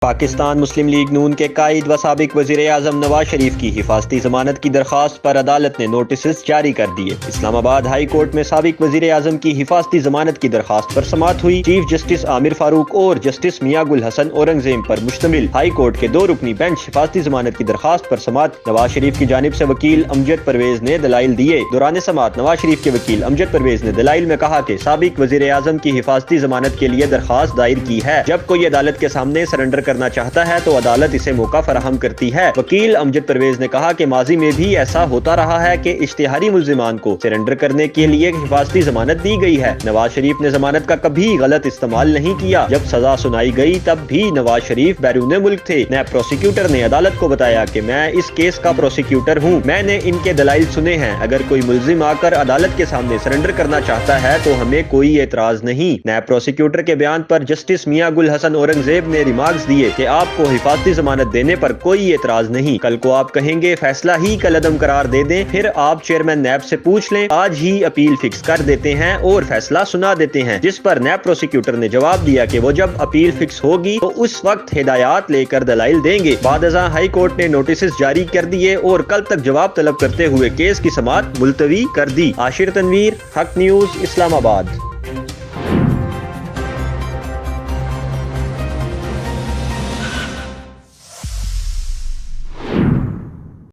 پاکستان مسلم league نون کے قائد و سابق وزیر اعظم نواز شریف کی حفاظتی ضمانت کی درخواست پر عدالت نے نوٹسز جاری کر دیے۔ اسلام آباد ہائی کورٹ میں سابق وزیر اعظم کی حفاظتی ضمانت کی درخواست پر سماعت ہوئی۔ چیف جسٹس عامر فاروق اور جسٹس میاں گل حسن اورنگزیب پر مشتمل ہائی کورٹ کے 2 رکنی بینچ حفاظتی ضمانت کی درخواست پر سماعت نواز شریف کی جانب سے وکیل امجد پرویز نے دلائل دیے۔ دوران سماعت نواز شریف کے وکیل امجد پرویز نے دلائل میں کہا کہ سابق وزیر اعظم کی حفاظتی ضمانت کے لیے درخواست دائر کی ہے۔ جب کوئی عدالت کے سامنے سرنڈر کرنا چاہتا ہے تو عدالت اسے موقع فراہم کرتی ہے۔ وکیل امجد پرویز نے کہا کہ ماضی میں بھی ایسا ہوتا رہا ہے کہ اشتہاری ملزمان کو سرنڈر کرنے کے لیے حفاظتی ضمانت دی گئی ہے۔ نواز شریف نے ضمانت کا کبھی غلط استعمال نہیں کیا۔ جب سزا سنائی گئی تب بھی نواز شریف بیرون ملک تھے۔ نیب پروسیکیوٹر نے عدالت کو بتایا کہ میں اس کیس کا پروسیکیوٹر ہوں، میں نے ان کے دلائل سنے ہیں۔ اگر کوئی ملزم آ کر عدالت کے سامنے سرنڈر کرنا چاہتا ہے تو ہمیں کوئی اعتراض نہیں۔ نیب پروسیکیوٹر کے بیان پر جسٹس میاں گل حسن اورنگزیب نے ریمارکس دیے کہ آپ کو حفاظتی ضمانت دینے پر کوئی اعتراض نہیں۔ کل کو آپ کہیں گے فیصلہ ہی کالعدم قرار دے دیں، پھر آپ چیئرمین نیب سے پوچھ لیں، آج ہی اپیل فکس کر دیتے ہیں اور فیصلہ سنا دیتے ہیں۔ جس پر نیب پروسیکیوٹر نے جواب دیا کہ وہ جب اپیل فکس ہوگی تو اس وقت ہدایات لے کر دلائل دیں گے۔ بعد ازاں ہائی کورٹ نے نوٹسز جاری کر دیے اور کل تک جواب طلب کرتے ہوئے کیس کی سماعت ملتوی کر دی۔ عاشر تنویر، حق نیوز، اسلام آباد۔